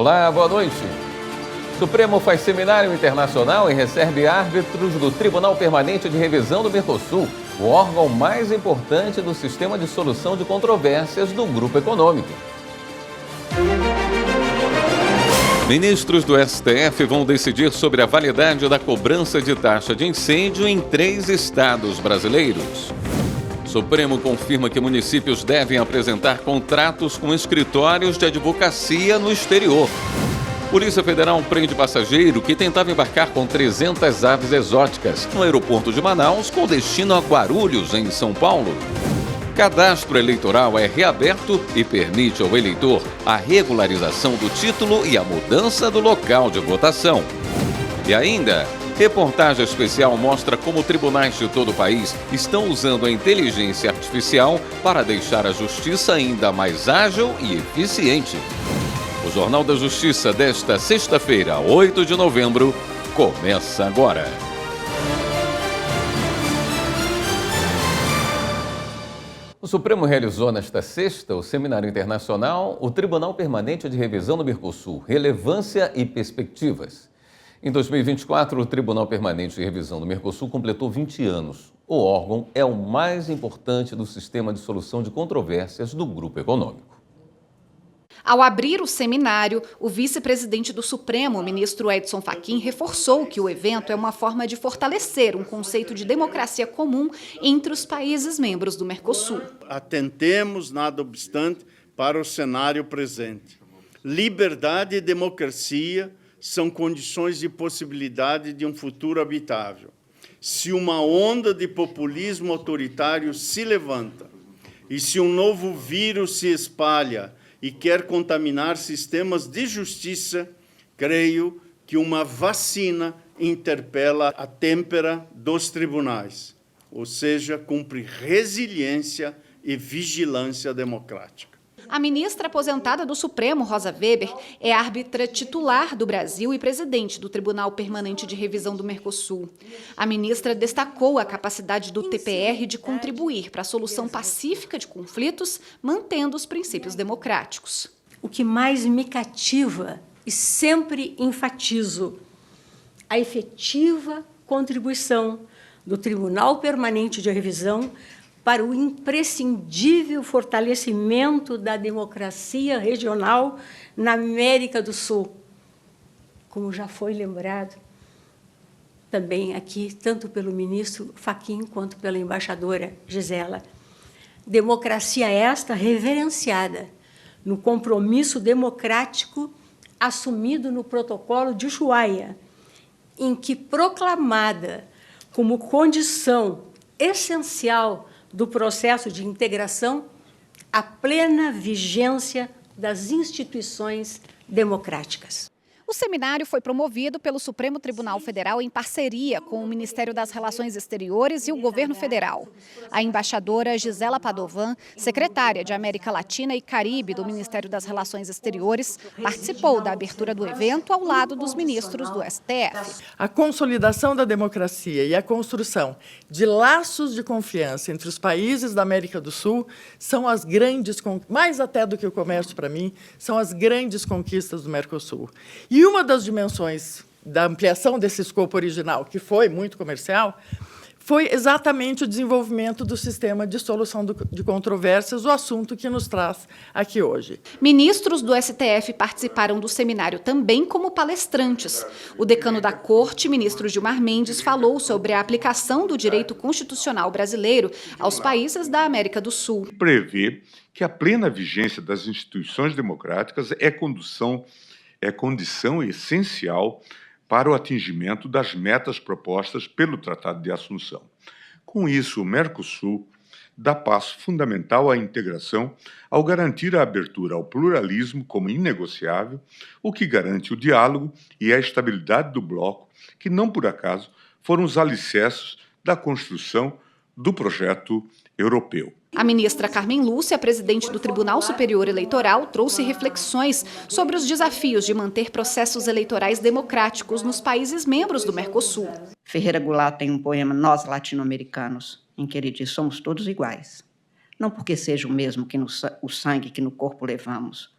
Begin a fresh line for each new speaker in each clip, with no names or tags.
Olá, boa noite. Supremo faz seminário internacional e recebe árbitros do Tribunal Permanente de Revisão do Mercosul, o órgão mais importante do sistema de solução de controvérsias do Grupo Econômico. Ministros do STF vão decidir sobre a validade da cobrança de taxa de incêndio em 3 estados brasileiros. Supremo confirma que municípios devem apresentar contratos com escritórios de advocacia no exterior. Polícia Federal prende passageiro que tentava embarcar com 300 aves exóticas no aeroporto de Manaus com destino a Guarulhos, em São Paulo. Cadastro eleitoral é reaberto e permite ao eleitor a regularização do título e a mudança do local de votação. E ainda, reportagem especial mostra como tribunais de todo o país estão usando a inteligência artificial para deixar a justiça ainda mais ágil e eficiente. O Jornal da Justiça desta sexta-feira, 8 de novembro, começa agora. O Supremo realizou nesta sexta o Seminário Internacional, o Tribunal Permanente de Revisão do Mercosul, Relevância e Perspectivas. Em 2024, o Tribunal Permanente de Revisão do Mercosul completou 20 anos. O órgão é o mais importante do sistema de solução de controvérsias do Grupo Econômico.
Ao abrir o seminário, o vice-presidente do Supremo, o ministro Edson Fachin, reforçou que o evento é uma forma de fortalecer um conceito de democracia comum entre os países membros do Mercosul.
Atentemos, nada obstante, para o cenário presente. Liberdade e democracia são condições de possibilidade de um futuro habitável. Se uma onda de populismo autoritário se levanta e se um novo vírus se espalha e quer contaminar sistemas de justiça, creio que uma vacina interpela a têmpera dos tribunais, ou seja, cumpre resiliência e vigilância democrática.
A ministra aposentada do Supremo, Rosa Weber, é árbitra titular do Brasil e presidente do Tribunal Permanente de Revisão do Mercosul. A ministra destacou a capacidade do TPR de contribuir para a solução pacífica de conflitos, mantendo os princípios democráticos.
O que mais me cativa, e sempre enfatizo, a efetiva contribuição do Tribunal Permanente de Revisão para o imprescindível fortalecimento da democracia regional na América do Sul. Como já foi lembrado também aqui, tanto pelo ministro Fachin quanto pela embaixadora Gisela. Democracia esta reverenciada no compromisso democrático assumido no Protocolo de Ushuaia, em que proclamada como condição essencial do processo de integração, a plena vigência das instituições democráticas.
O seminário foi promovido pelo Supremo Tribunal Federal em parceria com o Ministério das Relações Exteriores e o Governo Federal. A embaixadora Gisela Padovan, secretária de América Latina e Caribe do Ministério das Relações Exteriores, participou da abertura do evento ao lado dos ministros do STF.
A consolidação da democracia e a construção de laços de confiança entre os países da América do Sul são as grandes, mais até do que o comércio para mim, são as grandes conquistas do Mercosul. E uma das dimensões da ampliação desse escopo original, que foi muito comercial, foi exatamente o desenvolvimento do sistema de solução de controvérsias, o assunto que nos traz aqui hoje.
Ministros do STF participaram do seminário também como palestrantes. O decano da Corte, ministro Gilmar Mendes, falou sobre a aplicação do direito constitucional brasileiro aos países da América do Sul.
Prevê que a plena vigência das instituições democráticas é condição essencial para o atingimento das metas propostas pelo Tratado de Assunção. Com isso, o Mercosul dá passo fundamental à integração ao garantir a abertura ao pluralismo como inegociável, o que garante o diálogo e a estabilidade do bloco, que não por acaso foram os alicerces da construção do projeto europeu.
A ministra Carmen Lúcia, presidente do Tribunal Superior Eleitoral, trouxe reflexões sobre os desafios de manter processos eleitorais democráticos nos países membros do Mercosul.
Ferreira Goulart tem um poema, Nós Latino-Americanos, em que ele diz: somos todos iguais. Não porque seja o mesmo que o sangue que no corpo levamos,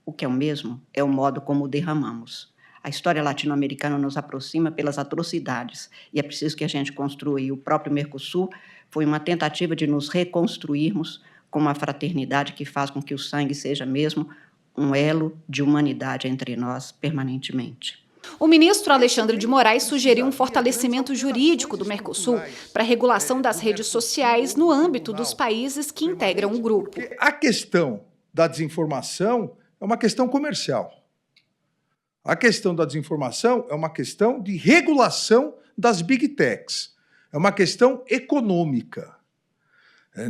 O que é o mesmo é o modo como o derramamos. A história latino-americana nos aproxima pelas atrocidades e é preciso que a gente construa. E o próprio Mercosul foi uma tentativa de nos reconstruirmos com uma fraternidade que faz com que o sangue seja mesmo um elo de humanidade entre nós permanentemente.
O ministro Alexandre de Moraes sugeriu um fortalecimento jurídico do Mercosul para a regulação das redes sociais no âmbito dos países que integram o grupo.
A questão da desinformação é uma questão comercial. A questão da desinformação é uma questão de regulação das big techs. É uma questão econômica.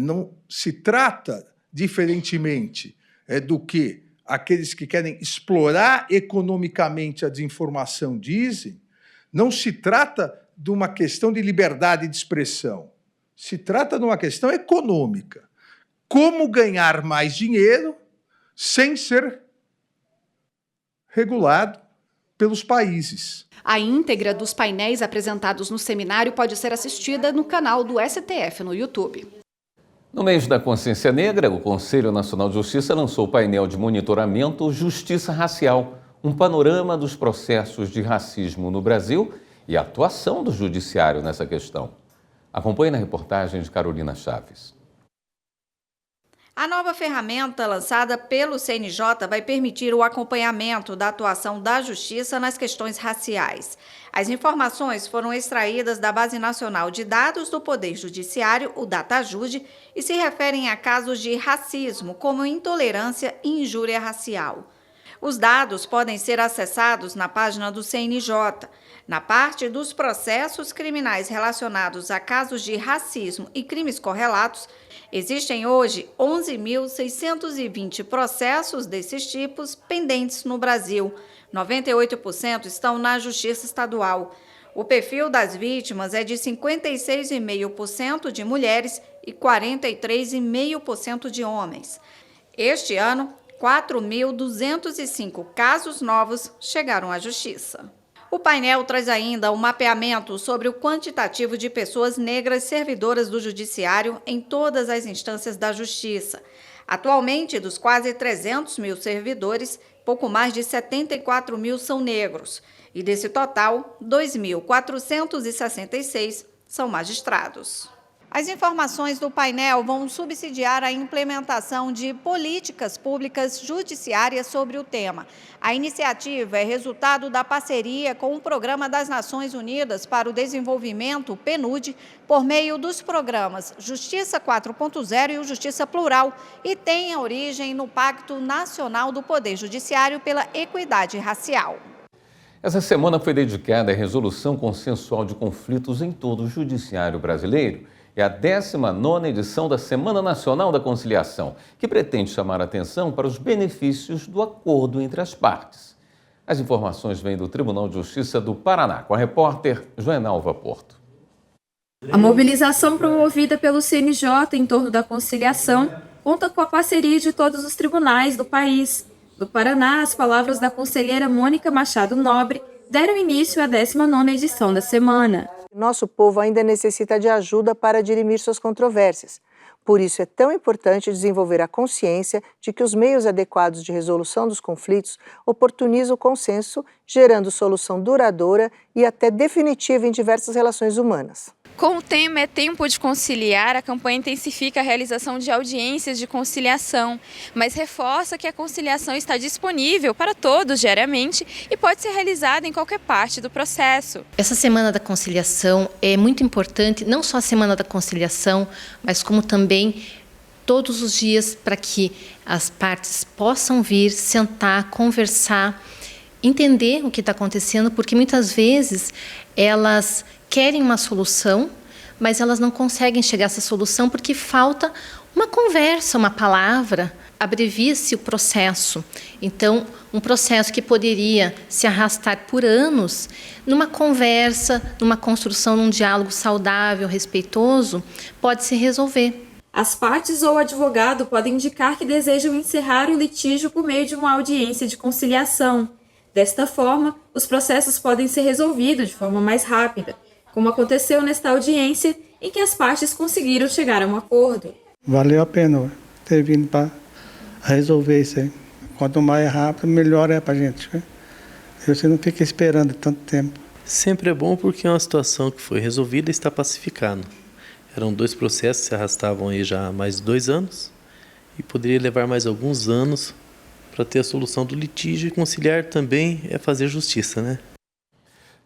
Não se trata, diferentemente do que aqueles que querem explorar economicamente a desinformação dizem, não se trata de uma questão de liberdade de expressão. Se trata de uma questão econômica. Como ganhar mais dinheiro sem ser regulado pelos países.
A íntegra dos painéis apresentados no seminário pode ser assistida no canal do STF no YouTube.
No mês da Consciência Negra, o Conselho Nacional de Justiça lançou o painel de monitoramento Justiça Racial, um panorama dos processos de racismo no Brasil e a atuação do Judiciário nessa questão. Acompanhe na reportagem de Carolina Chaves.
A nova ferramenta lançada pelo CNJ vai permitir o acompanhamento da atuação da Justiça nas questões raciais. As informações foram extraídas da Base Nacional de Dados do Poder Judiciário, o DataJude, e se referem a casos de racismo, como intolerância e injúria racial. Os dados podem ser acessados na página do CNJ. Na parte dos processos criminais relacionados a casos de racismo e crimes correlatos, existem hoje 11.620 processos desses tipos pendentes no Brasil. 98% estão na Justiça Estadual. O perfil das vítimas é de 56,5% de mulheres e 43,5% de homens. Este ano, 4.205 casos novos chegaram à Justiça. O painel traz ainda um mapeamento sobre o quantitativo de pessoas negras servidoras do Judiciário em todas as instâncias da Justiça. Atualmente, dos quase 300 mil servidores, pouco mais de 74 mil são negros. E desse total, 2.466 são magistrados. As informações do painel vão subsidiar a implementação de políticas públicas judiciárias sobre o tema. A iniciativa é resultado da parceria com o Programa das Nações Unidas para o Desenvolvimento, PNUD, por meio dos programas Justiça 4.0 e o Justiça Plural, e tem a origem no Pacto Nacional do Poder Judiciário pela Equidade Racial.
Essa semana foi dedicada à resolução consensual de conflitos em todo o judiciário brasileiro. É a 19ª edição da Semana Nacional da Conciliação, que pretende chamar a atenção para os benefícios do acordo entre as partes. As informações vêm do Tribunal de Justiça do Paraná, com a repórter Joenalva Porto.
A mobilização promovida pelo CNJ em torno da conciliação conta com a parceria de todos os tribunais do país. Do Paraná, as palavras da conselheira Mônica Machado Nobre deram início à 19ª edição da semana.
Nosso povo ainda necessita de ajuda para dirimir suas controvérsias. Por isso é tão importante desenvolver a consciência de que os meios adequados de resolução dos conflitos oportunizam o consenso, gerando solução duradoura e até definitiva em diversas relações humanas.
Com o tema É Tempo de Conciliar, a campanha intensifica a realização de audiências de conciliação, mas reforça que a conciliação está disponível para todos diariamente e pode ser realizada em qualquer parte do processo.
Essa Semana da Conciliação é muito importante, não só a Semana da Conciliação, mas como também todos os dias para que as partes possam vir, sentar, conversar, entender o que está acontecendo, porque muitas vezes elas querem uma solução, mas elas não conseguem chegar a essa solução porque falta uma conversa, uma palavra, abrevia-se o processo. Então, um processo que poderia se arrastar por anos, numa conversa, numa construção, num diálogo saudável, respeitoso, pode se resolver.
As partes ou o advogado podem indicar que desejam encerrar o litígio por meio de uma audiência de conciliação. Desta forma, os processos podem ser resolvidos de forma mais rápida, como aconteceu nesta audiência, em que as partes conseguiram chegar a um acordo.
Valeu a pena ter vindo para resolver isso aí. Quanto mais rápido, melhor é para a gente, né? Você não fica esperando tanto tempo.
Sempre é bom porque é uma situação que foi resolvida e está pacificada. Eram 2 processos que se arrastavam aí já há mais de 2 anos e poderia levar mais alguns anos para ter a solução do litígio, e conciliar também é fazer justiça, né?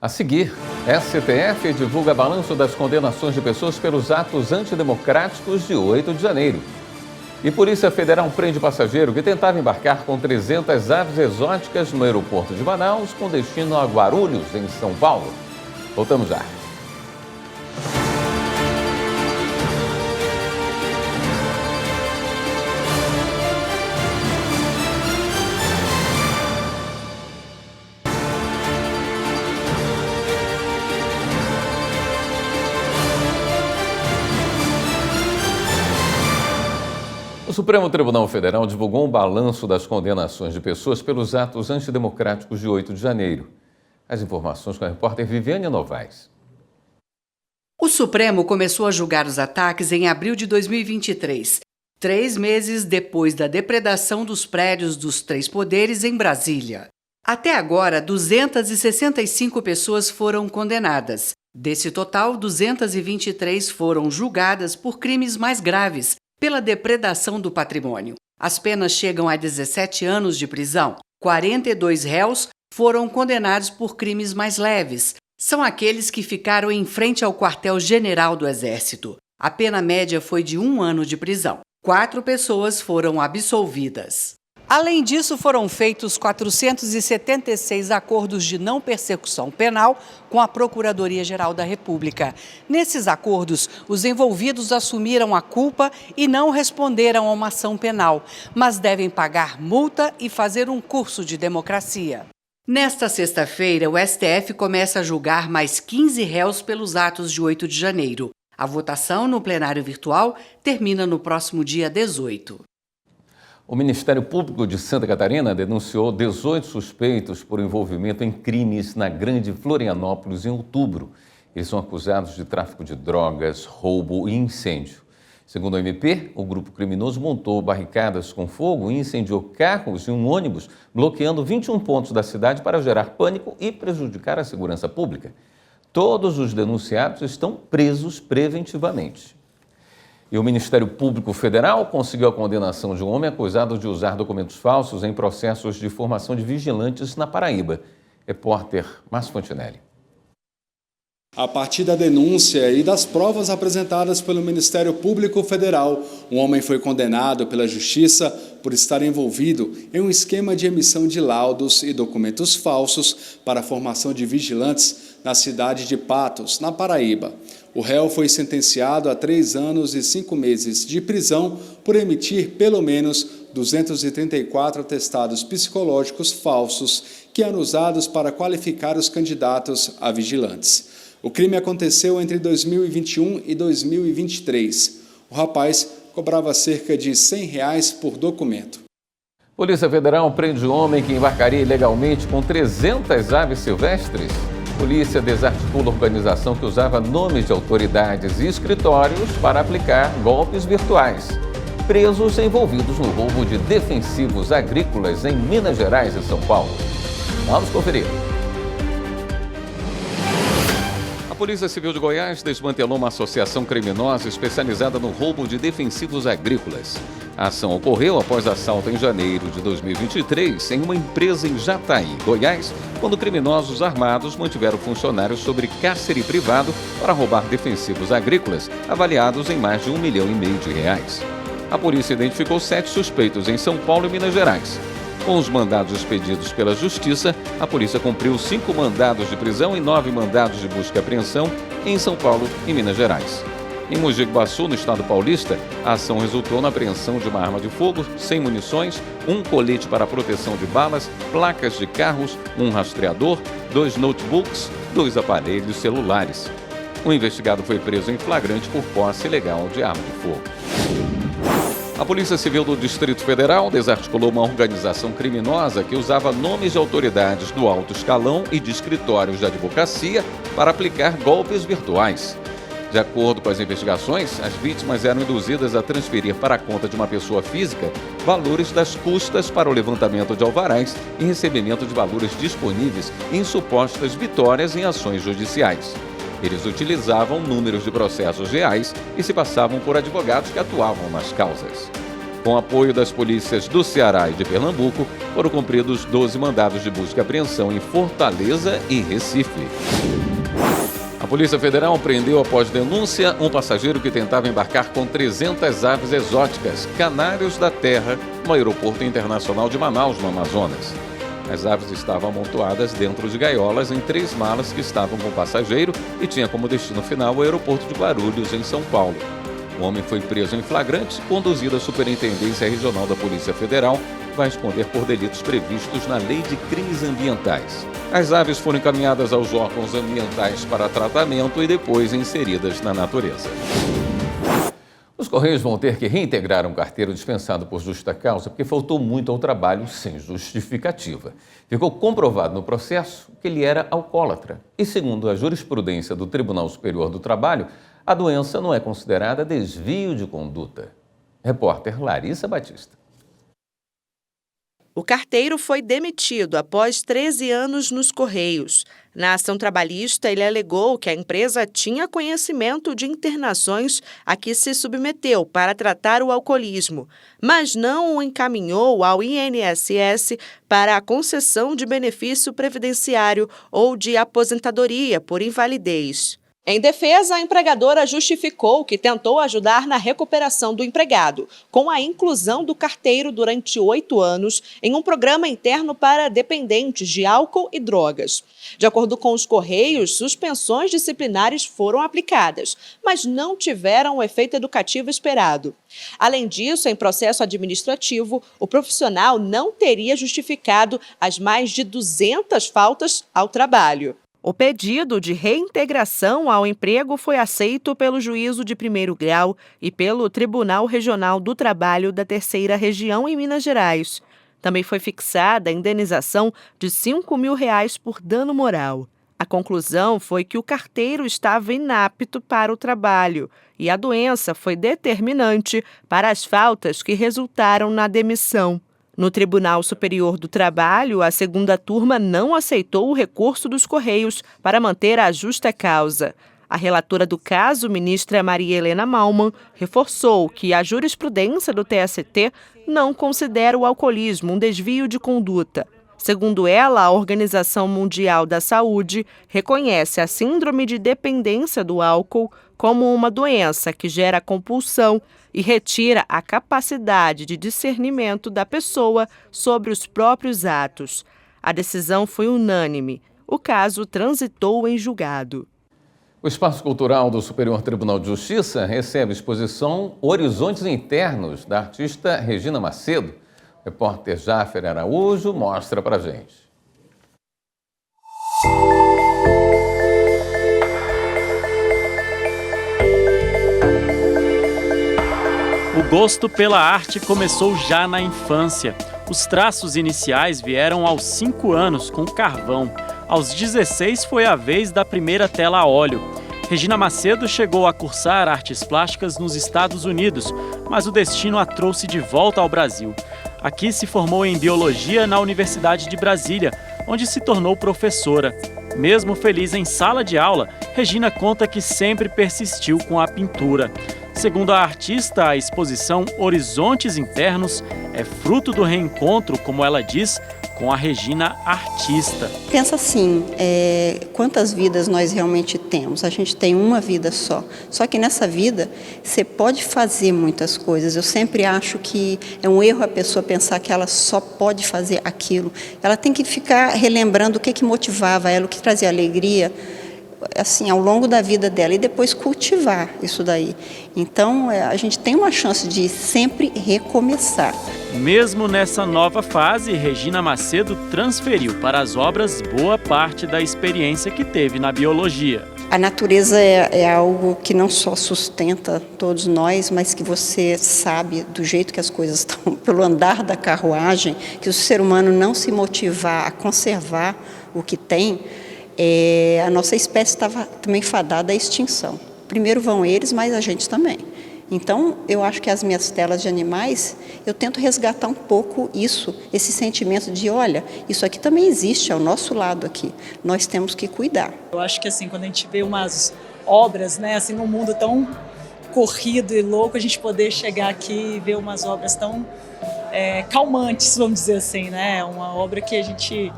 A seguir, STF divulga balanço das condenações de pessoas pelos atos antidemocráticos de 8 de janeiro. E Polícia Federal prende passageiro que tentava embarcar com 300 aves exóticas no aeroporto de Manaus com destino a Guarulhos, em São Paulo. Voltamos já. O Supremo Tribunal Federal divulgou um balanço das condenações de pessoas pelos atos antidemocráticos de 8 de janeiro. As informações com a repórter Viviane Novaes.
O Supremo começou a julgar os ataques em abril de 2023, 3 meses depois da depredação dos prédios dos 3 poderes em Brasília. Até agora, 265 pessoas foram condenadas. Desse total, 223 foram julgadas por crimes mais graves, pela depredação do patrimônio. As penas chegam a 17 anos de prisão. 42 réus foram condenados por crimes mais leves. São aqueles que ficaram em frente ao quartel-general do Exército. A pena média foi de 1 ano de prisão. 4 pessoas foram absolvidas. Além disso, foram feitos 476 acordos de não persecução penal com a Procuradoria-Geral da República. Nesses acordos, os envolvidos assumiram a culpa e não responderam a uma ação penal, mas devem pagar multa e fazer um curso de democracia. Nesta sexta-feira, o STF começa a julgar mais 15 réus pelos atos de 8 de janeiro. A votação no plenário virtual termina no próximo dia 18.
O Ministério Público de Santa Catarina denunciou 18 suspeitos por envolvimento em crimes na Grande Florianópolis em outubro. Eles são acusados de tráfico de drogas, roubo e incêndio. Segundo o MP, o grupo criminoso montou barricadas com fogo e incendiou carros e um ônibus, bloqueando 21 pontos da cidade para gerar pânico e prejudicar a segurança pública. Todos os denunciados estão presos preventivamente. E o Ministério Público Federal conseguiu a condenação de um homem acusado de usar documentos falsos em processos de formação de vigilantes na Paraíba. Repórter Márcio Fontinelli.
A partir da denúncia e das provas apresentadas pelo Ministério Público Federal, um homem foi condenado pela Justiça por estar envolvido em um esquema de emissão de laudos e documentos falsos para a formação de vigilantes na cidade de Patos, na Paraíba. O réu foi sentenciado a 3 anos e 5 meses de prisão por emitir pelo menos 234 atestados psicológicos falsos que eram usados para qualificar os candidatos a vigilantes. O crime aconteceu entre 2021 e 2023. O rapaz cobrava cerca de R$ 100 por documento.
Polícia Federal prende homem que embarcaria ilegalmente com 300 aves silvestres. Polícia desarticula a organização que usava nomes de autoridades e escritórios para aplicar golpes virtuais. Presos envolvidos no roubo de defensivos agrícolas em Minas Gerais e São Paulo. Vamos conferir. A Polícia Civil de Goiás desmantelou uma associação criminosa especializada no roubo de defensivos agrícolas. A ação ocorreu após assalto em janeiro de 2023 em uma empresa em Jataí, Goiás, quando criminosos armados mantiveram funcionários sob cárcere privado para roubar defensivos agrícolas avaliados em mais de R$ 1,5 milhão de reais. A polícia identificou 7 suspeitos em São Paulo e Minas Gerais. Com os mandados expedidos pela Justiça, a polícia cumpriu 5 mandados de prisão e 9 mandados de busca e apreensão em São Paulo e Minas Gerais. Em Mogi Guaçu, no estado paulista, a ação resultou na apreensão de uma arma de fogo, 100 munições, um colete para proteção de balas, placas de carros, um rastreador, 2 notebooks, 2 aparelhos celulares. O investigado foi preso em flagrante por posse ilegal de arma de fogo. A Polícia Civil do Distrito Federal desarticulou uma organização criminosa que usava nomes de autoridades do alto escalão e de escritórios de advocacia para aplicar golpes virtuais. De acordo com as investigações, as vítimas eram induzidas a transferir para a conta de uma pessoa física valores das custas para o levantamento de alvarás e recebimento de valores disponíveis em supostas vitórias em ações judiciais. Eles utilizavam números de processos reais e se passavam por advogados que atuavam nas causas. Com apoio das polícias do Ceará e de Pernambuco, foram cumpridos 12 mandados de busca e apreensão em Fortaleza e Recife. A Polícia Federal prendeu, após denúncia, um passageiro que tentava embarcar com 300 aves exóticas, canários da terra, no Aeroporto Internacional de Manaus, no Amazonas. As aves estavam amontoadas dentro de gaiolas em 3 malas que estavam com o passageiro e tinha como destino final o aeroporto de Guarulhos, em São Paulo. O homem foi preso em flagrante, conduzido à Superintendência Regional da Polícia Federal, que vai responder por delitos previstos na Lei de Crimes Ambientais. As aves foram encaminhadas aos órgãos ambientais para tratamento e depois inseridas na natureza. Os Correios vão ter que reintegrar um carteiro dispensado por justa causa porque faltou muito ao trabalho sem justificativa. Ficou comprovado no processo que ele era alcoólatra. E segundo a jurisprudência do Tribunal Superior do Trabalho, a doença não é considerada desvio de conduta. Repórter Larissa Batista.
O carteiro foi demitido após 13 anos nos Correios. Na ação trabalhista, ele alegou que a empresa tinha conhecimento de internações a que se submeteu para tratar o alcoolismo, mas não o encaminhou ao INSS para a concessão de benefício previdenciário ou de aposentadoria por invalidez. Em defesa, a empregadora justificou que tentou ajudar na recuperação do empregado, com a inclusão do carteiro durante 8 anos em um programa interno para dependentes de álcool e drogas. De acordo com os Correios, suspensões disciplinares foram aplicadas, mas não tiveram o efeito educativo esperado. Além disso, em processo administrativo, o profissional não teria justificado as mais de 200 faltas ao trabalho. O pedido de reintegração ao emprego foi aceito pelo Juízo de Primeiro Grau e pelo Tribunal Regional do Trabalho da Terceira Região em Minas Gerais. Também foi fixada a indenização de R$ 5.000 por dano moral. A conclusão foi que o carteiro estava inapto para o trabalho e a doença foi determinante para as faltas que resultaram na demissão. No Tribunal Superior do Trabalho, a segunda turma não aceitou o recurso dos Correios para manter a justa causa. A relatora do caso, ministra Maria Helena Malman, reforçou que a jurisprudência do TST não considera o alcoolismo um desvio de conduta. Segundo ela, a Organização Mundial da Saúde reconhece a síndrome de dependência do álcool como uma doença que gera compulsão e retira a capacidade de discernimento da pessoa sobre os próprios atos. A decisão foi unânime. O caso transitou em julgado.
O Espaço Cultural do Superior Tribunal de Justiça recebe a exposição Horizontes Internos, da artista Regina Macedo. O repórter Jáfer Araújo mostra pra gente.
O gosto pela arte começou já na infância. Os traços iniciais vieram aos 5 anos, com carvão. Aos 16 foi a vez da primeira tela a óleo. Regina Macedo chegou a cursar artes plásticas nos Estados Unidos, mas o destino a trouxe de volta ao Brasil. Aqui se formou em Biologia na Universidade de Brasília, onde se tornou professora. Mesmo feliz em sala de aula, Regina conta que sempre persistiu com a pintura. Segundo a artista, a exposição Horizontes Internos é fruto do reencontro, como ela diz, com a Regina artista.
Pensa assim, quantas vidas nós realmente temos? A gente tem uma vida só. Só que nessa vida você pode fazer muitas coisas. Eu sempre acho que é um erro a pessoa pensar que ela só pode fazer aquilo. Ela tem que ficar relembrando o que motivava ela, o que trazia alegria, assim, ao longo da vida dela, e depois cultivar isso daí. Então, a gente tem uma chance de sempre recomeçar.
Mesmo nessa nova fase, Regina Macedo transferiu para as obras boa parte da experiência que teve na biologia.
A natureza é algo que não só sustenta todos nós, mas que você sabe, do jeito que as coisas estão, pelo andar da carruagem, que o ser humano não se motivar a conservar o que tem, a nossa espécie estava também fadada à extinção. Primeiro vão eles, mas a gente também. Então, eu acho que as minhas telas de animais, eu tento resgatar um pouco isso, esse sentimento de, olha, isso aqui também existe ao nosso lado aqui, nós temos que cuidar.
Eu acho que assim, quando a gente vê umas obras, né, assim, num mundo tão corrido e louco, a gente poder chegar aqui e ver umas obras tão calmantes, vamos dizer assim, né, uma obra que a gente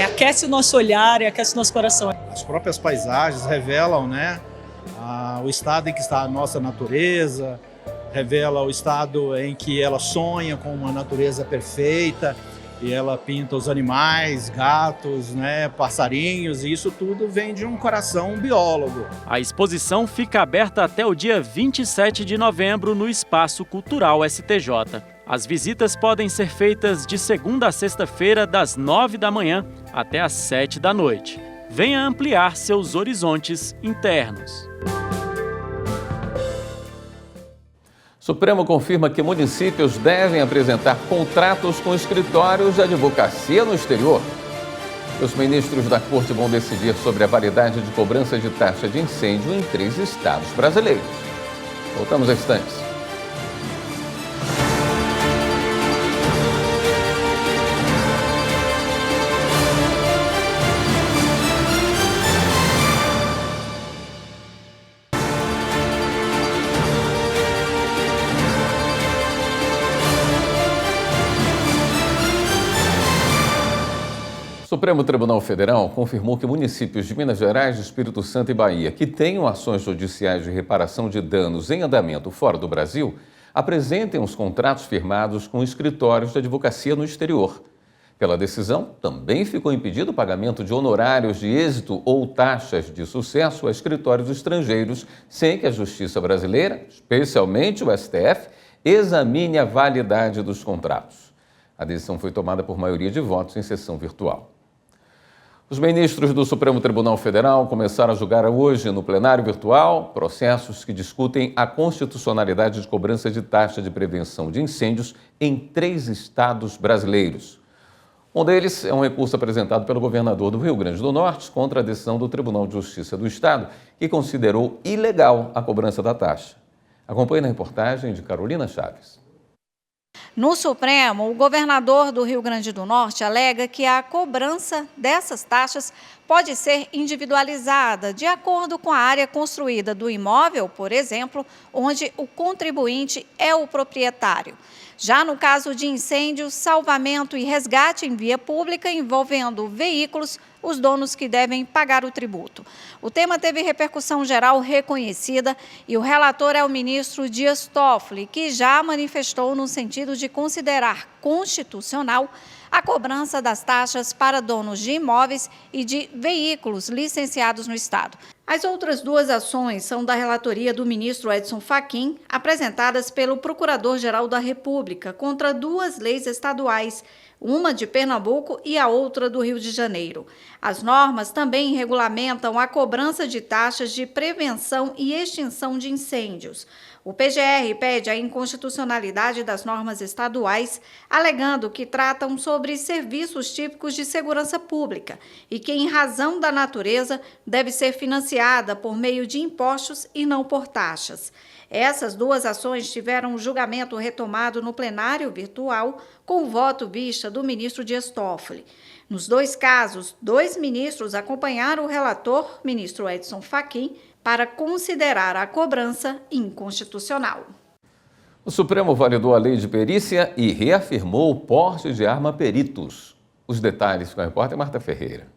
aquece o nosso olhar e aquece o nosso coração.
As próprias paisagens revelam, né, o estado em que está a nossa natureza, revela o estado em que ela sonha com uma natureza perfeita e ela pinta os animais, gatos, né, passarinhos, e isso tudo vem de um coração biólogo.
A exposição fica aberta até o dia 27 de novembro no Espaço Cultural STJ. As visitas podem ser feitas de segunda a sexta-feira, das 9 da manhã até às 7 da noite. Venha ampliar seus horizontes internos.
Supremo confirma que municípios devem apresentar contratos com escritórios de advocacia no exterior. Os ministros da Corte vão decidir sobre a validade de cobrança de taxa de incêndio em 3 estados brasileiros. Voltamos a instantes. O Supremo Tribunal Federal confirmou que municípios de Minas Gerais, Espírito Santo e Bahia que tenham ações judiciais de reparação de danos em andamento fora do Brasil apresentem os contratos firmados com escritórios de advocacia no exterior. Pela decisão, também ficou impedido o pagamento de honorários de êxito ou taxas de sucesso a escritórios estrangeiros, sem que a Justiça brasileira, especialmente o STF, examine a validade dos contratos. A decisão foi tomada por maioria de votos em sessão virtual. Os ministros do Supremo Tribunal Federal começaram a julgar hoje, no plenário virtual, processos que discutem a constitucionalidade de cobrança de taxa de prevenção de incêndios em 3 estados brasileiros. Um deles é um recurso apresentado pelo governador do Rio Grande do Norte contra a decisão do Tribunal de Justiça do Estado, que considerou ilegal a cobrança da taxa. Acompanhe na reportagem de Carolina Chaves.
No Supremo, o governador do Rio Grande do Norte alega que a cobrança dessas taxas pode ser individualizada de acordo com a área construída do imóvel, por exemplo, onde o contribuinte é o proprietário. Já no caso de incêndio, salvamento e resgate em via pública envolvendo veículos, os donos que devem pagar o tributo. O tema teve repercussão geral reconhecida e o relator é o ministro Dias Toffoli, que já manifestou no sentido de considerar constitucional a cobrança das taxas para donos de imóveis e de veículos licenciados no Estado. As outras 2 ações são da relatoria do ministro Edson Fachin, apresentadas pelo Procurador-Geral da República contra 2 leis estaduais, uma de Pernambuco e a outra do Rio de Janeiro. As normas também regulamentam a cobrança de taxas de prevenção e extinção de incêndios. O PGR pede a inconstitucionalidade das normas estaduais, alegando que tratam sobre serviços típicos de segurança pública e que, em razão da natureza, deve ser financiada por meio de impostos e não por taxas. Essas 2 ações tiveram um julgamento retomado no plenário virtual, com o voto vista do ministro Dias Toffoli. Nos 2 casos, 2 ministros acompanharam o relator, ministro Edson Fachin, para considerar a cobrança inconstitucional.
O Supremo validou a lei de perícia e reafirmou o porte de arma peritos. Os detalhes com a repórter Marta Ferreira.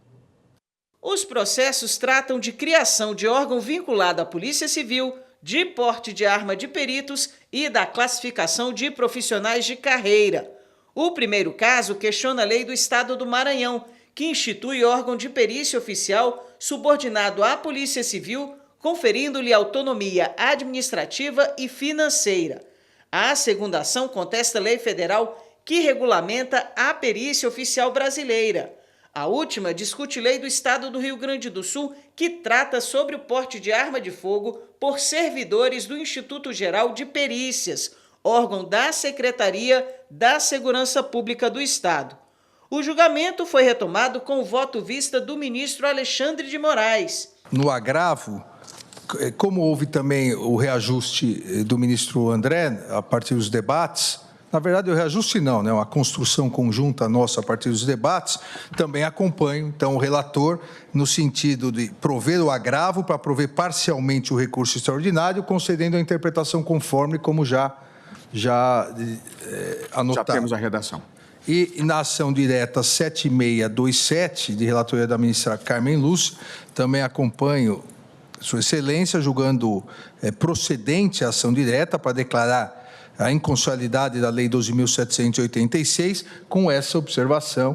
Os processos tratam de criação de órgão vinculado à Polícia Civil, de porte de arma de peritos e da classificação de profissionais de carreira. O primeiro caso questiona a lei do Estado do Maranhão, que institui órgão de perícia oficial subordinado à Polícia Civil, conferindo-lhe autonomia administrativa e financeira. A segunda ação contesta a lei federal que regulamenta a perícia oficial brasileira. A última discute lei do Estado do Rio Grande do Sul, que trata sobre o porte de arma de fogo por servidores do Instituto Geral de Perícias, órgão da Secretaria da Segurança Pública do Estado. O julgamento foi retomado com o voto vista do ministro Alexandre de Moraes.
No agravo
como houve também o reajuste do ministro André, a partir dos debates, na verdade o reajuste não, né? Uma construção conjunta nossa a partir dos debates, também acompanho, então, o relator no sentido de prover o agravo para prover parcialmente o recurso extraordinário, concedendo a interpretação conforme, como já anotado.
Já temos a redação.
E na ação direta 7627, de relatoria da ministra Carmen Lúcia, também acompanho Sua Excelência, julgando procedente a ação direta para declarar a inconstitucionalidade da Lei 12.786, com essa observação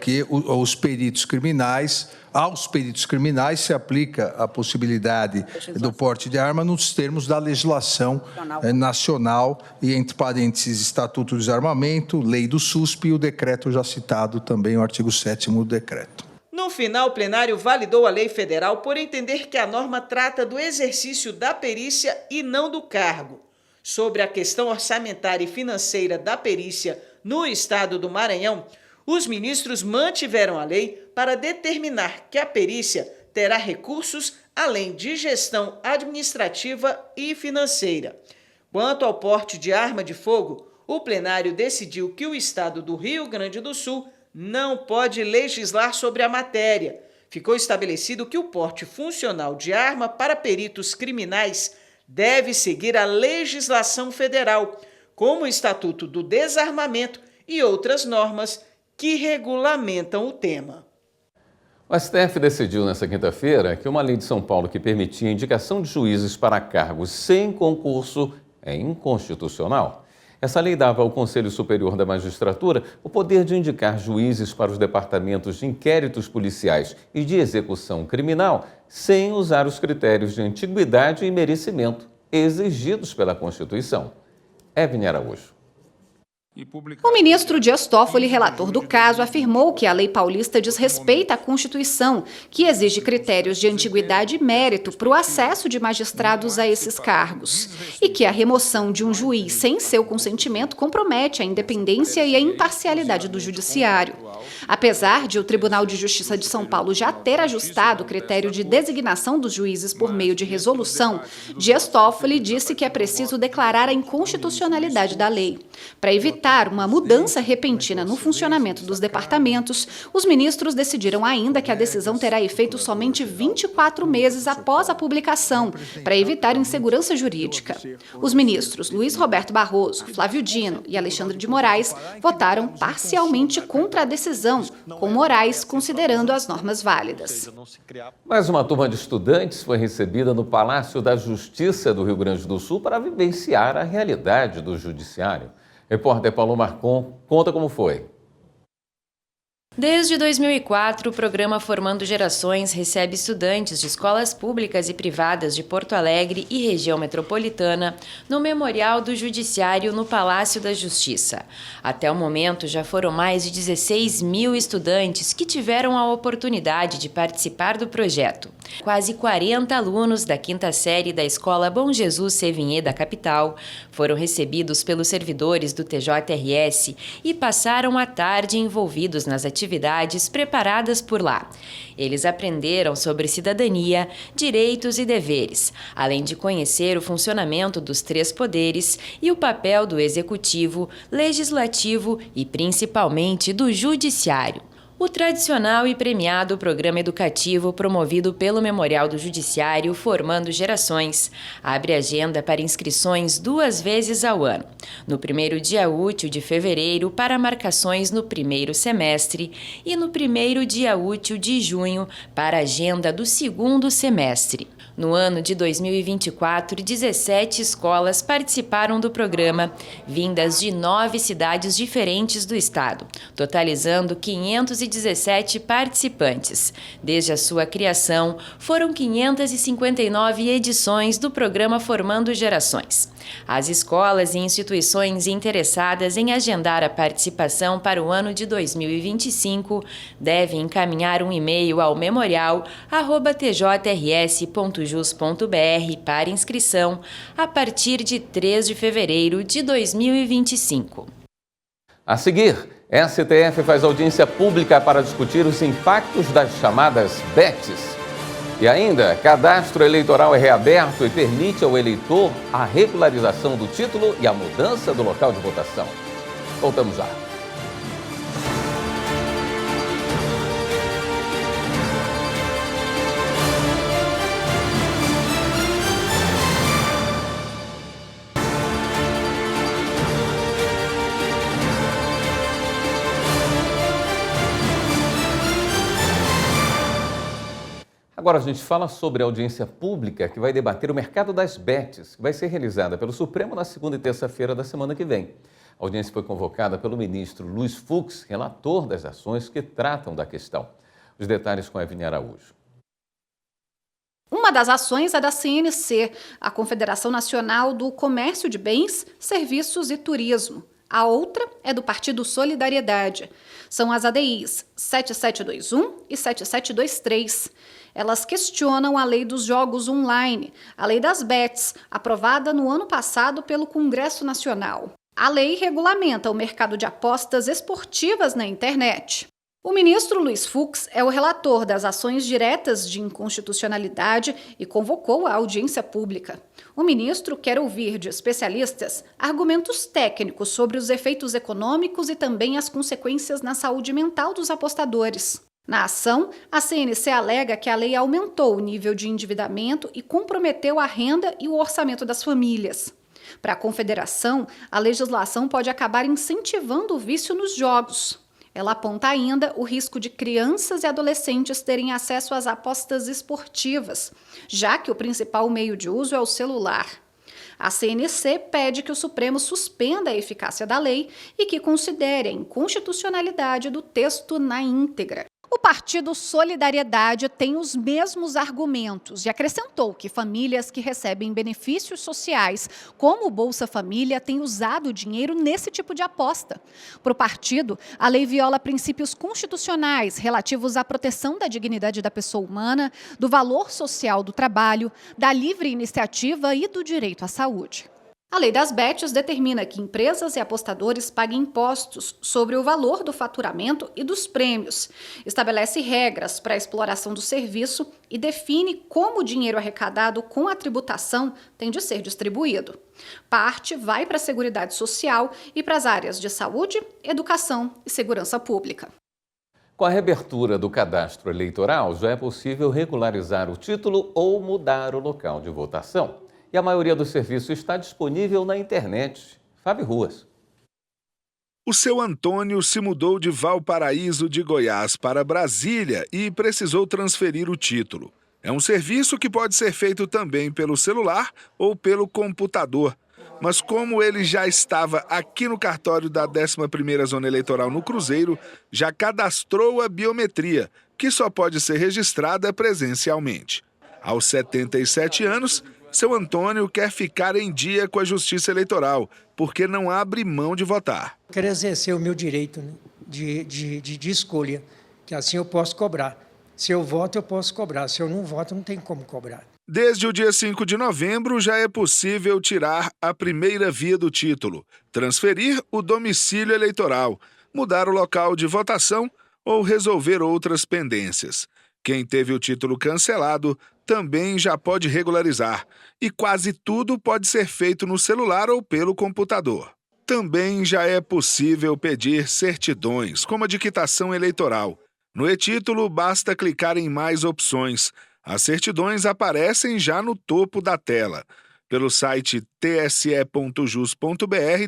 que aos peritos criminais se aplica a possibilidade do porte de arma nos termos da legislação nacional e, entre parênteses, Estatuto do Desarmamento, Lei do SUSP e o decreto já citado também, o artigo 7º do decreto.
No final, o plenário validou a lei federal por entender que a norma trata do exercício da perícia e não do cargo. Sobre a questão orçamentária e financeira da perícia no estado do Maranhão, os ministros mantiveram a lei para determinar que a perícia terá recursos além de gestão administrativa e financeira. Quanto ao porte de arma de fogo, o plenário decidiu que o estado do Rio Grande do Sul não pode legislar sobre a matéria. Ficou estabelecido que o porte funcional de arma para peritos criminais deve seguir a legislação federal, como o Estatuto do Desarmamento e outras normas que regulamentam o tema.
O STF decidiu nesta quinta-feira que uma lei de São Paulo que permitia a indicação de juízes para cargos sem concurso é inconstitucional. Essa lei dava ao Conselho Superior da Magistratura o poder de indicar juízes para os departamentos de inquéritos policiais e de execução criminal, sem usar os critérios de antiguidade e merecimento exigidos pela Constituição. Evne Araújo.
O ministro Dias Toffoli, relator do caso, afirmou que a lei paulista desrespeita a Constituição, que exige critérios de antiguidade e mérito para o acesso de magistrados a esses cargos, e que a remoção de um juiz sem seu consentimento compromete a independência e a imparcialidade do judiciário. Apesar de o Tribunal de Justiça de São Paulo já ter ajustado o critério de designação dos juízes por meio de resolução, Dias Toffoli disse que é preciso declarar a inconstitucionalidade da lei. Para evitar uma mudança repentina no funcionamento dos departamentos, os ministros decidiram ainda que a decisão terá efeito somente 24 meses após a publicação, para evitar insegurança jurídica. Os ministros Luiz Roberto Barroso, Flávio Dino e Alexandre de Moraes votaram parcialmente contra a decisão, com Moraes considerando as normas válidas.
Mais uma turma de estudantes foi recebida no Palácio da Justiça do Rio Grande do Sul para vivenciar a realidade do judiciário. Repórter Paulo Marcon conta como foi.
Desde 2004, o programa Formando Gerações recebe estudantes de escolas públicas e privadas de Porto Alegre e região metropolitana no Memorial do Judiciário no Palácio da Justiça. Até o momento, já foram mais de 16 mil estudantes que tiveram a oportunidade de participar do projeto. Quase 40 alunos da 5ª série da Escola Bom Jesus Sévigné da capital foram recebidos pelos servidores do TJRS e passaram a tarde envolvidos nas atividades preparadas por lá. Eles aprenderam sobre cidadania, direitos e deveres, além de conhecer o funcionamento dos 3 poderes e o papel do executivo, legislativo e principalmente do judiciário. O tradicional e premiado programa educativo promovido pelo Memorial do Judiciário Formando Gerações abre agenda para inscrições 2 vezes ao ano, no primeiro dia útil de fevereiro para marcações no primeiro semestre e no primeiro dia útil de junho para a agenda do segundo semestre. No ano de 2024, 17 escolas participaram do programa, vindas de 9 cidades diferentes do estado, totalizando 517 participantes. Desde a sua criação, foram 559 edições do programa Formando Gerações. As escolas e instituições interessadas em agendar a participação para o ano de 2025 devem encaminhar um e-mail ao memorial@tjrs.jus.br para inscrição a partir de 3 de fevereiro de 2025.
A seguir, STF faz audiência pública para discutir os impactos das chamadas BETs. E ainda, cadastro eleitoral é reaberto e permite ao eleitor a regularização do título e a mudança do local de votação. Voltamos já. Agora a gente fala sobre a audiência pública que vai debater o mercado das bets, que vai ser realizada pelo Supremo na segunda e terça-feira da semana que vem. A audiência foi convocada pelo ministro Luiz Fux, relator das ações que tratam da questão. Os detalhes com a Eveline Araújo.
Uma das ações é da CNC, a Confederação Nacional do Comércio de Bens, Serviços e Turismo. A outra é do Partido Solidariedade. São as ADIs 7721 e 7723. Elas questionam a lei dos jogos online, a lei das bets, aprovada no ano passado pelo Congresso Nacional. A lei regulamenta o mercado de apostas esportivas na internet. O ministro Luiz Fux é o relator das ações diretas de inconstitucionalidade e convocou a audiência pública. O ministro quer ouvir de especialistas argumentos técnicos sobre os efeitos econômicos e também as consequências na saúde mental dos apostadores. Na ação, a CNC alega que a lei aumentou o nível de endividamento e comprometeu a renda e o orçamento das famílias. Para a Confederação, a legislação pode acabar incentivando o vício nos jogos. Ela aponta ainda o risco de crianças e adolescentes terem acesso às apostas esportivas, já que o principal meio de uso é o celular. A CNC pede que o Supremo suspenda a eficácia da lei e que considere a inconstitucionalidade do texto na íntegra. O Partido Solidariedade tem os mesmos argumentos e acrescentou que famílias que recebem benefícios sociais, como o Bolsa Família, têm usado o dinheiro nesse tipo de aposta. Para o partido, a lei viola princípios constitucionais relativos à proteção da dignidade da pessoa humana, do valor social do trabalho, da livre iniciativa e do direito à saúde. A lei das bets determina que empresas e apostadores paguem impostos sobre o valor do faturamento e dos prêmios, estabelece regras para a exploração do serviço e define como o dinheiro arrecadado com a tributação tem de ser distribuído. Parte vai para a Seguridade Social e para as áreas de saúde, educação e segurança pública.
Com a reabertura do cadastro eleitoral, já é possível regularizar o título ou mudar o local de votação. E a maioria do serviço está disponível na internet. Fábio Ruas.
O seu Antônio se mudou de Valparaíso de Goiás para Brasília e precisou transferir o título. É um serviço que pode ser feito também pelo celular ou pelo computador. Mas como ele já estava aqui no cartório da 11ª Zona Eleitoral no Cruzeiro, já cadastrou a biometria, que só pode ser registrada presencialmente. Aos 77 anos, seu Antônio quer ficar em dia com a Justiça Eleitoral, porque não abre mão de votar.
Quero exercer o meu direito, né, de escolha, que assim eu posso cobrar. Se eu voto, eu posso cobrar. Se eu não voto, não tem como cobrar.
Desde o dia 5 de novembro, já é possível tirar a primeira via do título, transferir o domicílio eleitoral, mudar o local de votação ou resolver outras pendências. Quem teve o título cancelado também já pode regularizar, e quase tudo pode ser feito no celular ou pelo computador. Também já é possível pedir certidões, como a de quitação eleitoral. No e-título, basta clicar em mais opções. As certidões aparecem já no topo da tela. Pelo site tse.jus.br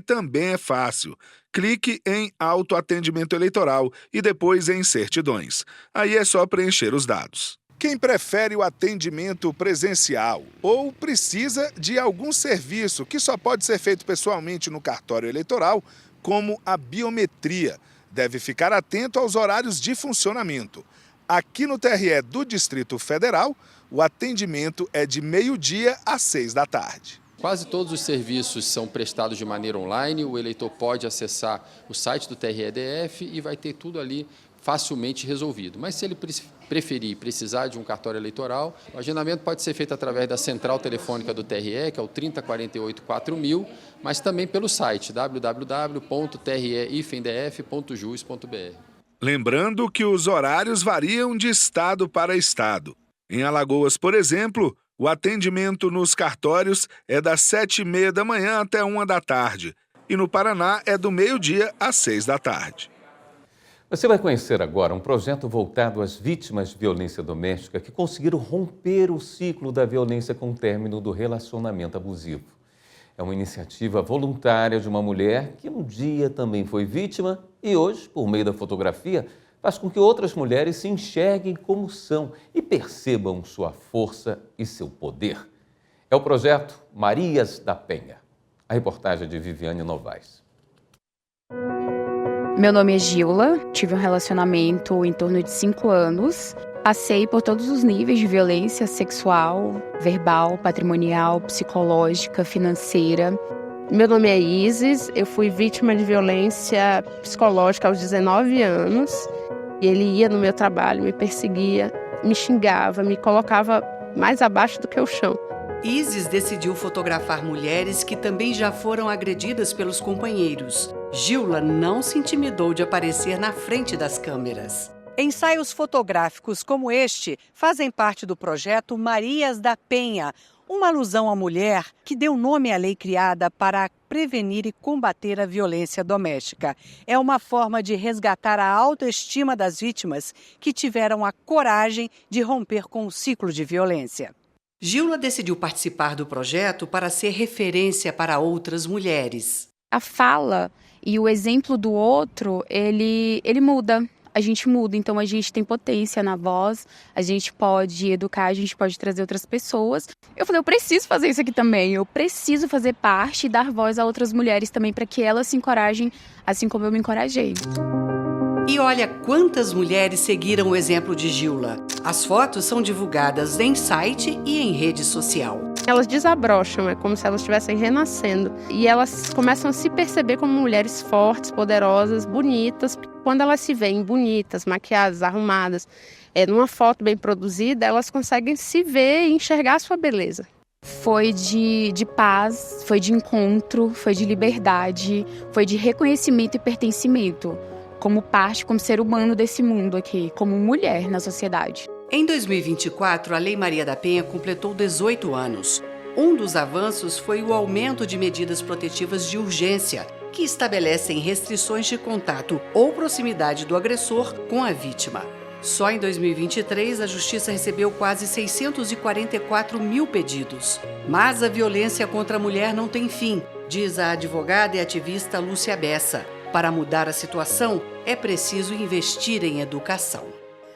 também é fácil. Clique em autoatendimento eleitoral e depois em certidões. Aí é só preencher os dados. Quem prefere o atendimento presencial ou precisa de algum serviço que só pode ser feito pessoalmente no cartório eleitoral, como a biometria, deve ficar atento aos horários de funcionamento. Aqui no TRE do Distrito Federal, o atendimento é de meio-dia às 6 da tarde.
Quase todos os serviços são prestados de maneira online, o eleitor pode acessar o site do TRE-DF e vai ter tudo ali facilmente resolvido. Mas se ele preferir precisar de um cartório eleitoral, o agendamento pode ser feito através da central telefônica do TRE, que é o 3048-4000, mas também pelo site www.tre-df.jus.br.
Lembrando que os horários variam de estado para estado. Em Alagoas, por exemplo, o atendimento nos cartórios é das 7h30 da manhã até 1h da tarde. E no Paraná é do meio-dia às 6 da tarde.
Você vai conhecer agora um projeto voltado às vítimas de violência doméstica que conseguiram romper o ciclo da violência com o término do relacionamento abusivo. É uma iniciativa voluntária de uma mulher que um dia também foi vítima e hoje, por meio da fotografia, faz com que outras mulheres se enxerguem como são e percebam sua força e seu poder. É o projeto Marias da Penha. A reportagem de Viviane Novaes.
Meu nome é Gila, tive um relacionamento em torno de 5 anos. Passei por todos os níveis de violência sexual, verbal, patrimonial, psicológica, financeira.
Meu nome é Isis, eu fui vítima de violência psicológica aos 19 anos. E ele ia no meu trabalho, me perseguia, me xingava, me colocava mais abaixo do que o chão.
Isis decidiu fotografar mulheres que também já foram agredidas pelos companheiros. Gila não se intimidou de aparecer na frente das câmeras.
Ensaios fotográficos como este fazem parte do projeto Marias da Penha, uma alusão à mulher que deu nome à lei criada para prevenir e combater a violência doméstica. É uma forma de resgatar a autoestima das vítimas que tiveram a coragem de romper com o ciclo de violência.
Gila decidiu participar do projeto para ser referência para outras mulheres.
A fala e o exemplo do outro, ele muda. A gente muda, então a gente tem potência na voz, a gente pode educar, a gente pode trazer outras pessoas. Eu falei, eu preciso fazer isso aqui também, eu preciso fazer parte e dar voz a outras mulheres também para que elas se encorajem, assim como eu me encorajei.
E olha quantas mulheres seguiram o exemplo de Gila. As fotos são divulgadas em site e em rede social.
Elas desabrocham, é como se elas estivessem renascendo. E elas começam a se perceber como mulheres fortes, poderosas, bonitas. Quando elas se veem bonitas, maquiadas, arrumadas, numa foto bem produzida, elas conseguem se ver e enxergar a sua beleza.
Foi de paz, foi de encontro, foi de liberdade, foi de reconhecimento e pertencimento. Como parte, como ser humano desse mundo aqui, como mulher na sociedade.
Em 2024, a Lei Maria da Penha completou 18 anos. Um dos avanços foi o aumento de medidas protetivas de urgência, que estabelecem restrições de contato ou proximidade do agressor com a vítima. Só em 2023, a Justiça recebeu quase 644 mil pedidos. Mas a violência contra a mulher não tem fim, diz a advogada e ativista Lúcia Bessa. Para mudar a situação, é preciso investir em educação.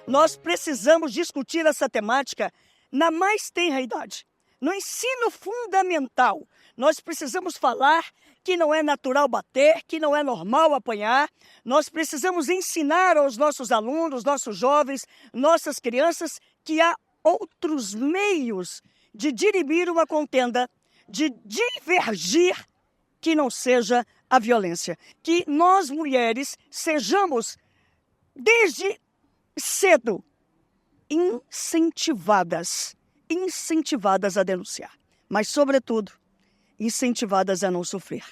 Nós precisamos discutir essa temática na mais tenra idade. No ensino fundamental, nós precisamos falar que não é natural bater, que não é normal apanhar. Nós precisamos ensinar aos nossos alunos, nossos jovens, nossas crianças, que há outros meios de dirimir uma contenda, de divergir, que não seja a violência. Que nós, mulheres, sejamos, desde cedo, incentivadas a denunciar, mas, sobretudo, incentivadas a não sofrer.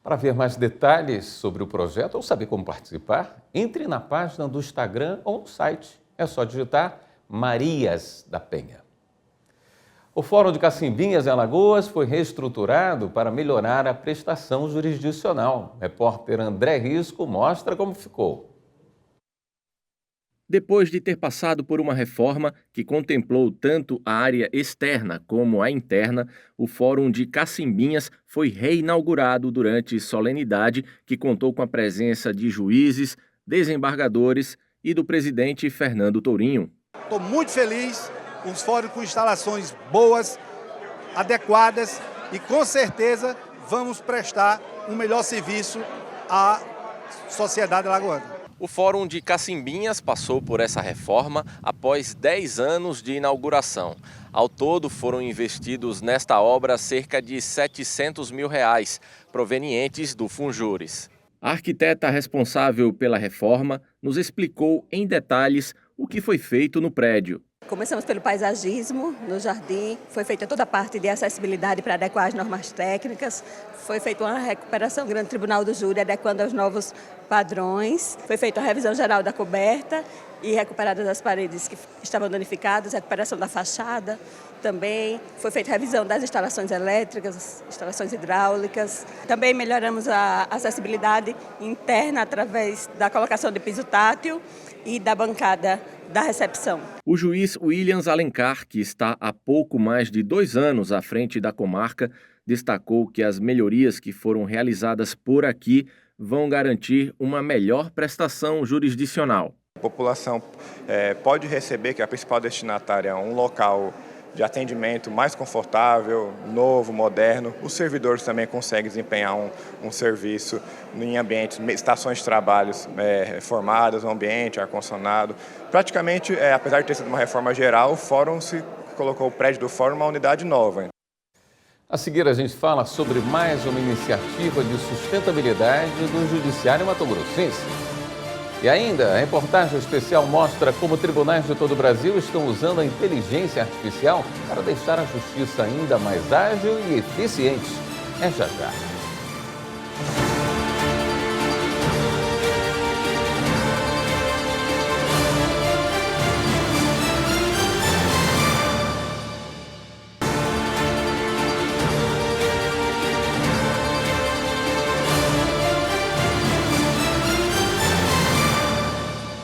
Para ver mais detalhes sobre o projeto ou saber como participar, entre na página do Instagram ou no site. É só digitar Marias da Penha. O Fórum de Cacimbinhas em Alagoas foi reestruturado para melhorar a prestação jurisdicional. O repórter André Risco mostra como ficou.
Depois de ter passado por uma reforma que contemplou tanto a área externa como a interna, o Fórum de Cacimbinhas foi reinaugurado durante solenidade que contou com a presença de juízes, desembargadores e do presidente Fernando Tourinho.
Estou muito feliz com os fóruns com instalações boas, adequadas e com certeza vamos prestar um melhor serviço à sociedade alagoana.
O Fórum de Cacimbinhas passou por essa reforma após 10 anos de inauguração. Ao todo, foram investidos nesta obra cerca de R$700 mil, provenientes do Funjures. A arquiteta responsável pela reforma nos explicou em detalhes o que foi feito no prédio.
Começamos pelo paisagismo no jardim, foi feita toda a parte de acessibilidade para adequar as normas técnicas, foi feita uma recuperação do Grande Tribunal do Júri adequando aos novos padrões, foi feita a revisão geral da coberta e recuperadas as paredes que estavam danificadas, recuperação da fachada também, foi feita a revisão das instalações elétricas, instalações hidráulicas. Também melhoramos a acessibilidade interna através da colocação de piso tátil e da bancada da recepção.
O juiz Williams Alencar, que está há pouco mais de 2 anos à frente da comarca, destacou que as melhorias que foram realizadas por aqui vão garantir uma melhor prestação jurisdicional.
A população pode receber, que a principal destinatária é um local de atendimento mais confortável, novo, moderno. Os servidores também conseguem desempenhar um serviço em ambientes, estações de trabalho reformadas, um ambiente, ar-condicionado. Praticamente, apesar de ter sido uma reforma geral, o Fórum colocou o prédio do Fórum uma unidade nova.
A seguir, a gente fala sobre mais uma iniciativa de sustentabilidade do Judiciário Mato-Grossense. E ainda, a reportagem especial mostra como tribunais de todo o Brasil estão usando a inteligência artificial para deixar a justiça ainda mais ágil e eficiente. É já já.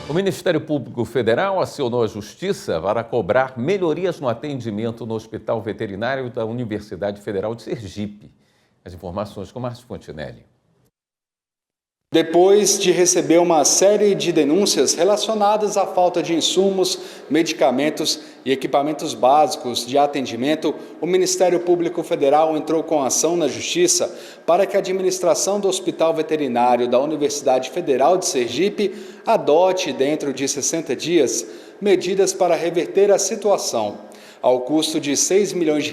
O Ministério Público Federal acionou a Justiça para cobrar melhorias no atendimento no Hospital Veterinário da Universidade Federal de Sergipe. As informações com Márcio Fontinelli.
Depois de receber uma série de denúncias relacionadas à falta de insumos, medicamentos e equipamentos básicos de atendimento, o Ministério Público Federal entrou com ação na Justiça para que a administração do Hospital Veterinário da Universidade Federal de Sergipe adote, dentro de 60 dias, medidas para reverter a situação. Ao custo de R$ 6 milhões,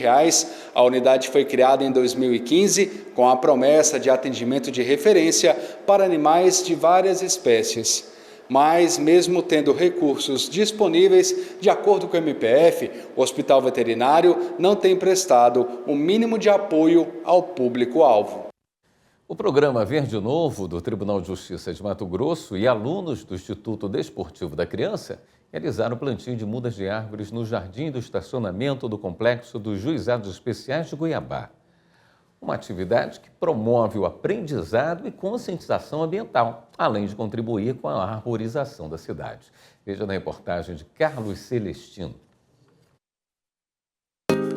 a unidade foi criada em 2015 com a promessa de atendimento de referência para animais de várias espécies. Mas, mesmo tendo recursos disponíveis, de acordo com o MPF, o Hospital Veterinário não tem prestado o mínimo de apoio ao público-alvo.
O programa Verde Novo do Tribunal de Justiça de Mato Grosso e alunos do Instituto Desportivo da Criança realizaram o plantio de mudas de árvores no jardim do estacionamento do complexo dos Juizados Especiais de Cuiabá. Uma atividade que promove o aprendizado e conscientização ambiental, além de contribuir com a arborização da cidade. Veja na reportagem de Carlos Celestino.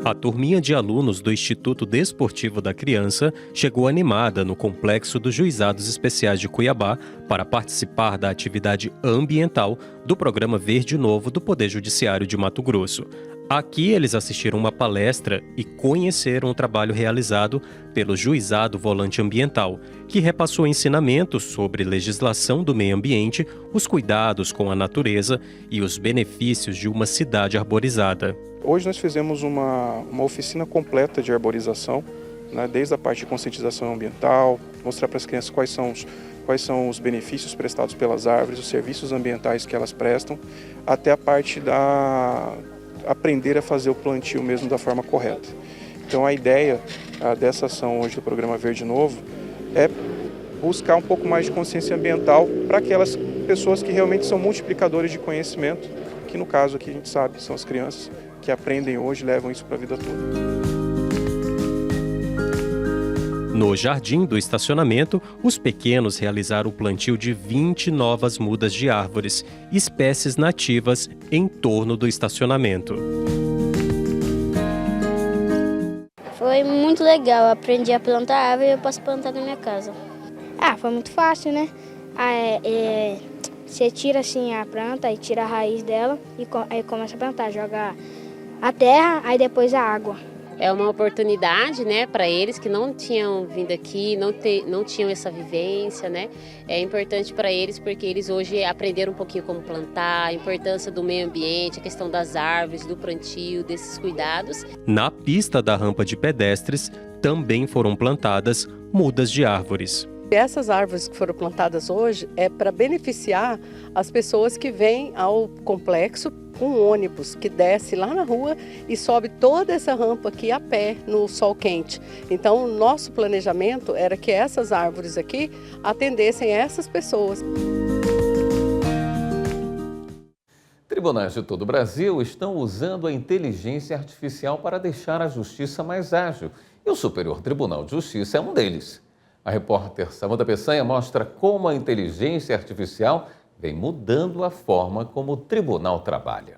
A turminha de alunos do Instituto Desportivo da Criança chegou animada no complexo dos Juizados Especiais de Cuiabá para participar da atividade ambiental do programa Verde Novo do Poder Judiciário de Mato Grosso. Aqui eles assistiram uma palestra e conheceram o trabalho realizado pelo Juizado Volante Ambiental, que repassou ensinamentos sobre legislação do meio ambiente, os cuidados com a natureza e os benefícios de uma cidade arborizada.
Hoje nós fizemos uma oficina completa de arborização, né, desde a parte de conscientização ambiental, mostrar para as crianças quais são os benefícios prestados pelas árvores, os serviços ambientais que elas prestam, até a parte da aprender a fazer o plantio mesmo da forma correta. Então a ideia dessa ação hoje do programa Verde Novo é buscar um pouco mais de consciência ambiental para aquelas pessoas que realmente são multiplicadores de conhecimento, que no caso aqui a gente sabe são as crianças que aprendem hoje e levam isso para a vida toda.
No jardim do estacionamento, os pequenos realizaram o plantio de 20 novas mudas de árvores, espécies nativas, em torno do estacionamento.
Foi muito legal, aprendi a plantar árvore e eu posso plantar na minha casa. Foi muito fácil, né? Você tira assim a planta e tira a raiz dela e aí começa a plantar, joga a terra, aí depois a água.
É uma oportunidade, né, para eles que não tinham vindo aqui, não tinham essa vivência, né? É importante para eles porque eles hoje aprenderam um pouquinho como plantar, a importância do meio ambiente, a questão das árvores, do plantio, desses cuidados.
Na pista da rampa de pedestres também foram plantadas mudas de árvores.
Essas árvores que foram plantadas hoje é para beneficiar as pessoas que vêm ao complexo com um ônibus que desce lá na rua e sobe toda essa rampa aqui a pé no sol quente. Então, o nosso planejamento era que essas árvores aqui atendessem essas pessoas.
Tribunais de todo o Brasil estão usando a inteligência artificial para deixar a justiça mais ágil. E o Superior Tribunal de Justiça é um deles. A repórter Samanta Peçanha mostra como a inteligência artificial vem mudando a forma como o tribunal trabalha.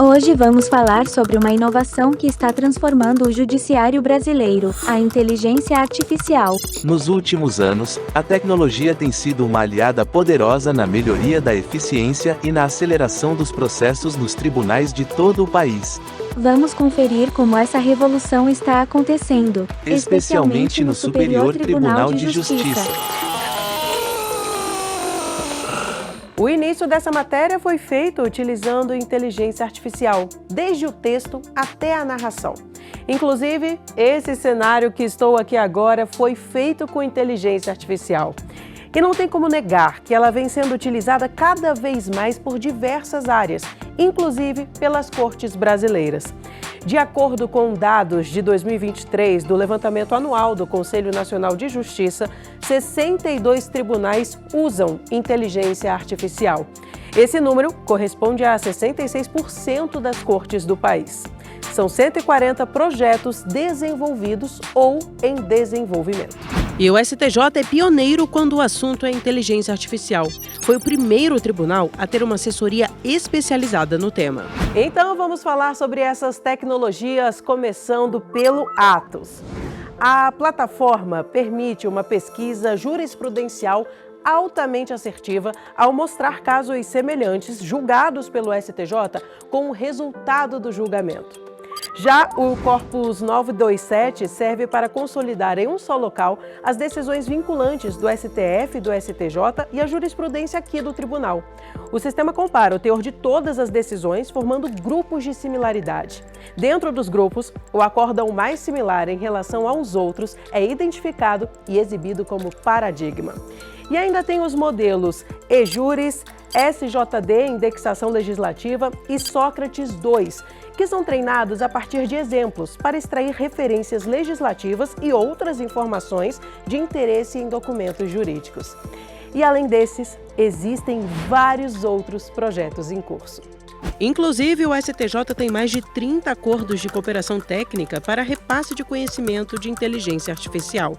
Hoje vamos falar sobre uma inovação que está transformando o judiciário brasileiro, a inteligência artificial.
Nos últimos anos, a tecnologia tem sido uma aliada poderosa na melhoria da eficiência e na aceleração dos processos nos tribunais de todo o país.
Vamos conferir como essa revolução está acontecendo,
especialmente no Superior Tribunal de Justiça.
O início dessa matéria foi feito utilizando inteligência artificial, desde o texto até a narração. Inclusive, esse cenário que estou aqui agora foi feito com inteligência artificial. E não tem como negar que ela vem sendo utilizada cada vez mais por diversas áreas, inclusive pelas cortes brasileiras. De acordo com dados de 2023 do levantamento anual do Conselho Nacional de Justiça, 62 tribunais usam inteligência artificial. Esse número corresponde a 66% das cortes do país. São 140 projetos desenvolvidos ou em desenvolvimento.
E o STJ é pioneiro quando o assunto é inteligência artificial. Foi o primeiro tribunal a ter uma assessoria especializada no tema.
Então vamos falar sobre essas tecnologias, começando pelo Atos. A plataforma permite uma pesquisa jurisprudencial altamente assertiva ao mostrar casos semelhantes julgados pelo STJ com o resultado do julgamento. Já o Corpus 927 serve para consolidar em um só local as decisões vinculantes do STF, do STJ e a jurisprudência aqui do tribunal. O sistema compara o teor de todas as decisões, formando grupos de similaridade. Dentro dos grupos, o acórdão mais similar em relação aos outros é identificado e exibido como paradigma. E ainda tem os modelos eJuris, SJD, Indexação Legislativa e Sócrates 2, que são treinados a partir de exemplos para extrair referências legislativas e outras informações de interesse em documentos jurídicos. E além desses, existem vários outros projetos em curso.
Inclusive, o STJ tem mais de 30 acordos de cooperação técnica para repasse de conhecimento de inteligência artificial.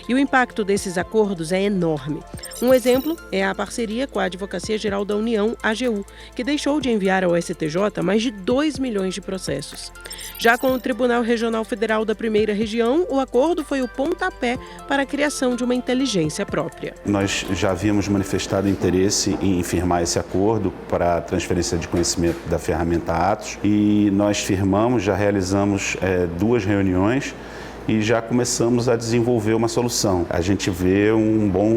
E o impacto desses acordos é enorme. Um exemplo é a parceria com a Advocacia Geral da União, AGU, que deixou de enviar ao STJ mais de 2 milhões de processos. Já com o Tribunal Regional Federal da Primeira Região, o acordo foi o pontapé para a criação de uma inteligência própria.
Nós já havíamos manifestado interesse em firmar esse acordo para a transferência de conhecimento da ferramenta Atos e nós firmamos, já realizamos 2 reuniões e já começamos a desenvolver uma solução. A gente vê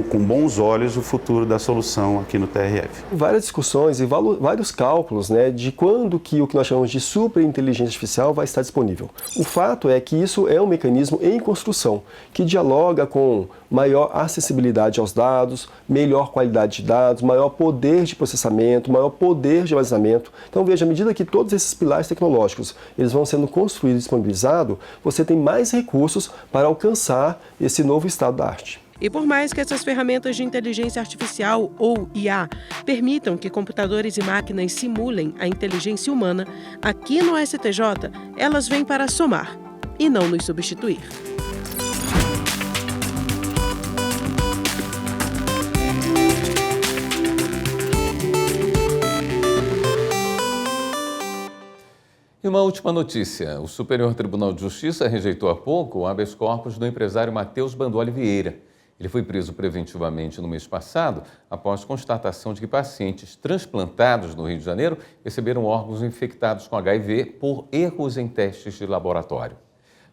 com bons olhos o futuro da solução aqui no TRF.
Várias discussões e vários cálculos, de quando que o que nós chamamos de superinteligência artificial vai estar disponível. O fato é que isso é um mecanismo em construção, que dialoga com maior acessibilidade aos dados, melhor qualidade de dados, maior poder de processamento, maior poder de armazenamento. Então veja, à medida que todos esses pilares tecnológicos eles vão sendo construídos e disponibilizados, você tem mais recursos para alcançar esse novo estado da arte.
E por mais que essas ferramentas de inteligência artificial, ou IA, permitam que computadores e máquinas simulem a inteligência humana, aqui no STJ, elas vêm para somar e não nos substituir.
E uma última notícia. O Superior Tribunal de Justiça rejeitou há pouco o habeas corpus do empresário Matheus Bandoli Vieira. Ele foi preso preventivamente no mês passado após constatação de que pacientes transplantados no Rio de Janeiro receberam órgãos infectados com HIV por erros em testes de laboratório.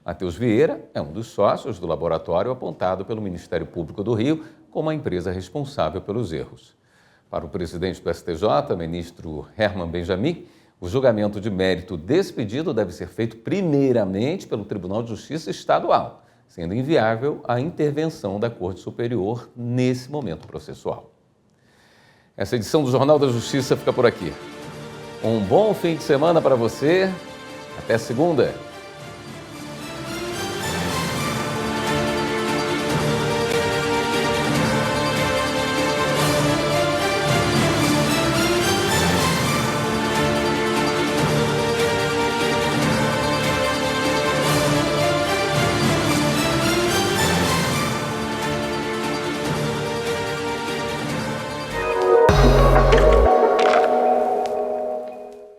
Matheus Vieira é um dos sócios do laboratório apontado pelo Ministério Público do Rio como a empresa responsável pelos erros. Para o presidente do STJ, ministro Herman Benjamin, o julgamento de mérito desse pedido deve ser feito primeiramente pelo Tribunal de Justiça Estadual, sendo inviável a intervenção da Corte Superior nesse momento processual. Essa edição do Jornal da Justiça fica por aqui. Um bom fim de semana para você. Até segunda.